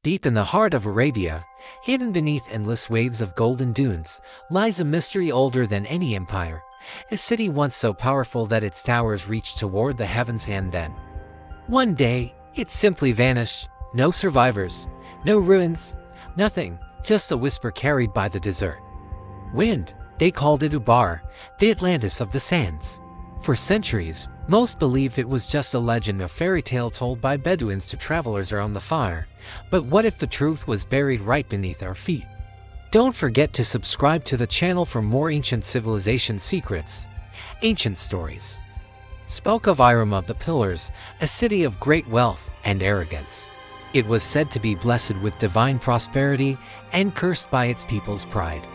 Deep in the heart of Arabia, hidden beneath endless waves of golden dunes, lies a mystery older than any empire, a city once so powerful that its towers reached toward the heavens, and then, one day, it simply vanished. No survivors, no ruins, nothing, just a whisper carried by the desert wind. They called it Ubar, the Atlantis of the sands. For centuries, most believed it was just a legend, a fairy tale told by Bedouins to travelers around the fire. But what if the truth was buried right beneath our feet? Don't forget to subscribe to the channel for more ancient civilization secrets. Ancient stories spoke of Iram of the Pillars, a city of great wealth and arrogance. It was said to be blessed with divine prosperity and cursed by its people's pride.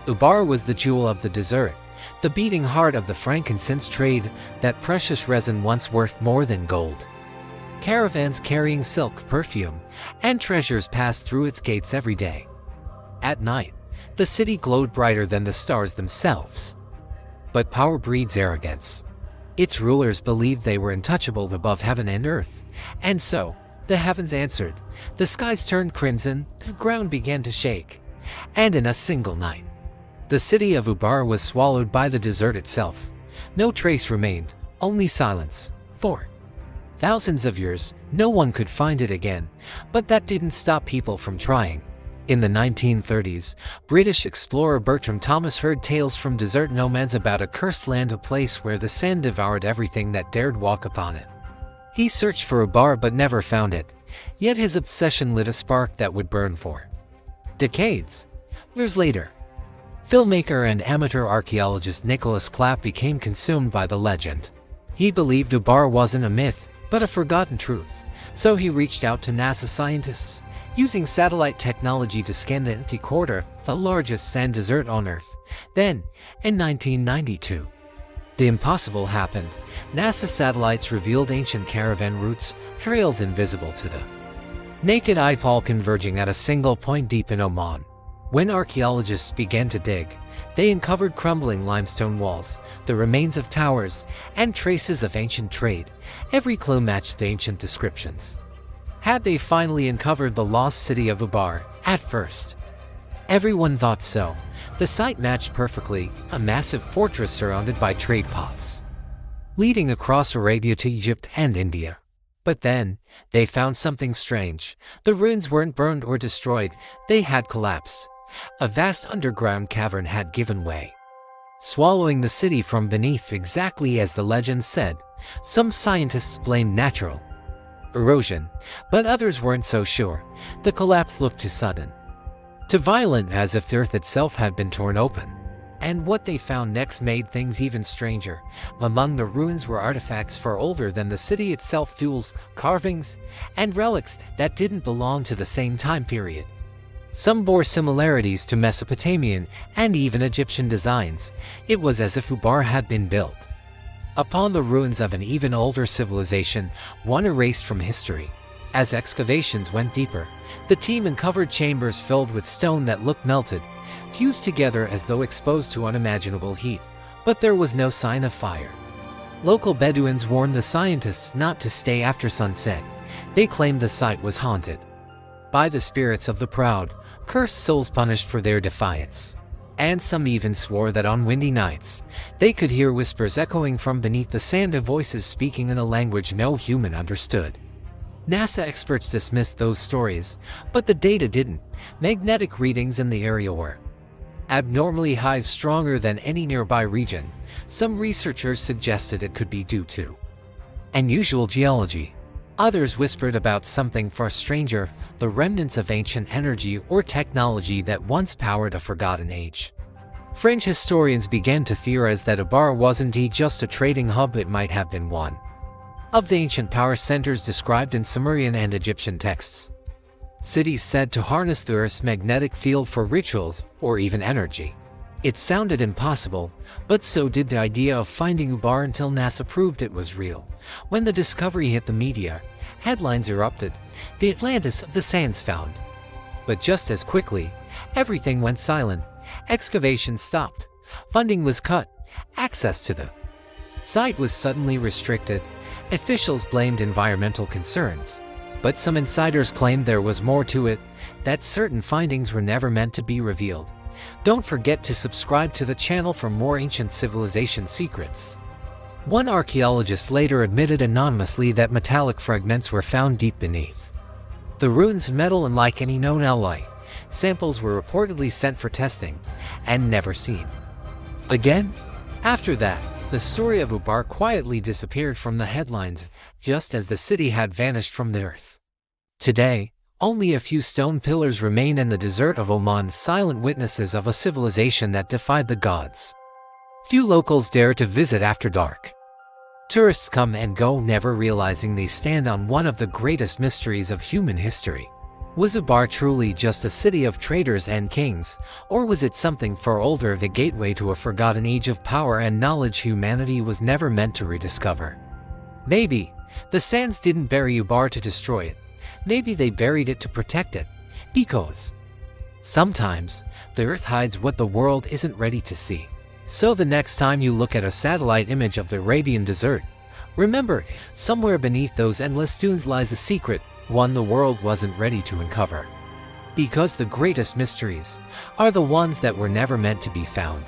Ubar was the jewel of the desert, the beating heart of the frankincense trade, that precious resin once worth more than gold. Caravans carrying silk, perfume, and treasures passed through its gates every day. At night, the city glowed brighter than the stars themselves. But power breeds arrogance. Its rulers believed they were untouchable above heaven and earth, and so, the heavens answered, the skies turned crimson, the ground began to shake, and in a single night, the city of Ubar was swallowed by the desert itself. No trace remained, only silence. For thousands of years, no one could find it again, but that didn't stop people from trying. In the 1930s, British explorer Bertram Thomas heard tales from desert nomads about a cursed land, a place where the sand devoured everything that dared walk upon it. He searched for Ubar but never found it, yet his obsession lit a spark that would burn for decades. Years later, filmmaker and amateur archaeologist Nicholas Clapp became consumed by the legend. He believed Ubar wasn't a myth, but a forgotten truth, so he reached out to NASA scientists, using satellite technology to scan the empty quarter, the largest sand desert on Earth. Then, in 1992, the impossible happened. NASA satellites revealed ancient caravan routes, trails invisible to the naked eye, all converging at a single point deep in Oman. When archaeologists began to dig, they uncovered crumbling limestone walls, the remains of towers, and traces of ancient trade. Every clue matched the ancient descriptions. Had they finally uncovered the lost city of Ubar? At first, everyone thought so. The site matched perfectly, a massive fortress surrounded by trade paths, leading across Arabia to Egypt and India. But then, they found something strange. The ruins weren't burned or destroyed, they had collapsed. A vast underground cavern had given way, swallowing the city from beneath, exactly as the legend said. Some scientists blamed natural erosion, but others weren't so sure. The collapse looked too sudden, too violent, as if the earth itself had been torn open. And what they found next made things even stranger. Among the ruins were artifacts far older than the city itself, tools, carvings, and relics that didn't belong to the same time period. Some bore similarities to Mesopotamian and even Egyptian designs. It was as if Ubar had been built upon the ruins of an even older civilization, one erased from history. As excavations went deeper, the team uncovered chambers filled with stone that looked melted, fused together as though exposed to unimaginable heat. But there was no sign of fire. Local Bedouins warned the scientists not to stay after sunset. They claimed the site was haunted by the spirits of the proud, cursed souls punished for their defiance. And some even swore that on windy nights, they could hear whispers echoing from beneath the sand, of voices speaking in a language no human understood. NASA experts dismissed those stories, but the data didn't. Magnetic readings in the area were abnormally high, stronger than any nearby region. Some researchers suggested it could be due to unusual geology. Others whispered about something far stranger, the remnants of ancient energy or technology that once powered a forgotten age. French historians began to theorize that Ubar was indeed just a trading hub. It might have been one of the ancient power centers described in Sumerian and Egyptian texts. Cities said to harness the Earth's magnetic field for rituals or even energy. It sounded impossible, but so did the idea of finding Ubar, until NASA proved it was real. When the discovery hit the media, headlines erupted. The Atlantis of the sands found. But just as quickly, everything went silent. Excavations stopped. Funding was cut. Access to the site was suddenly restricted. Officials blamed environmental concerns. But some insiders claimed there was more to it, that certain findings were never meant to be revealed. Don't forget to subscribe to the channel for more ancient civilization secrets. One archaeologist later admitted anonymously that metallic fragments were found deep beneath the ruins. Metal, unlike any known alloy, samples were reportedly sent for testing and never seen again. After that, the story of Ubar quietly disappeared from the headlines, just as the city had vanished from the earth. Today, only a few stone pillars remain in the desert of Oman, silent witnesses of a civilization that defied the gods. Few locals dare to visit after dark. Tourists come and go, never realizing they stand on one of the greatest mysteries of human history. Was Ubar truly just a city of traders and kings, or was it something far older, the gateway to a forgotten age of power and knowledge humanity was never meant to rediscover? Maybe the sands didn't bury Ubar to destroy it. Maybe they buried it to protect it, because sometimes the earth hides what the world isn't ready to see. So the next time you look at a satellite image of the Arabian desert, remember, somewhere beneath those endless dunes lies a secret, one the world wasn't ready to uncover. Because the greatest mysteries are the ones that were never meant to be found.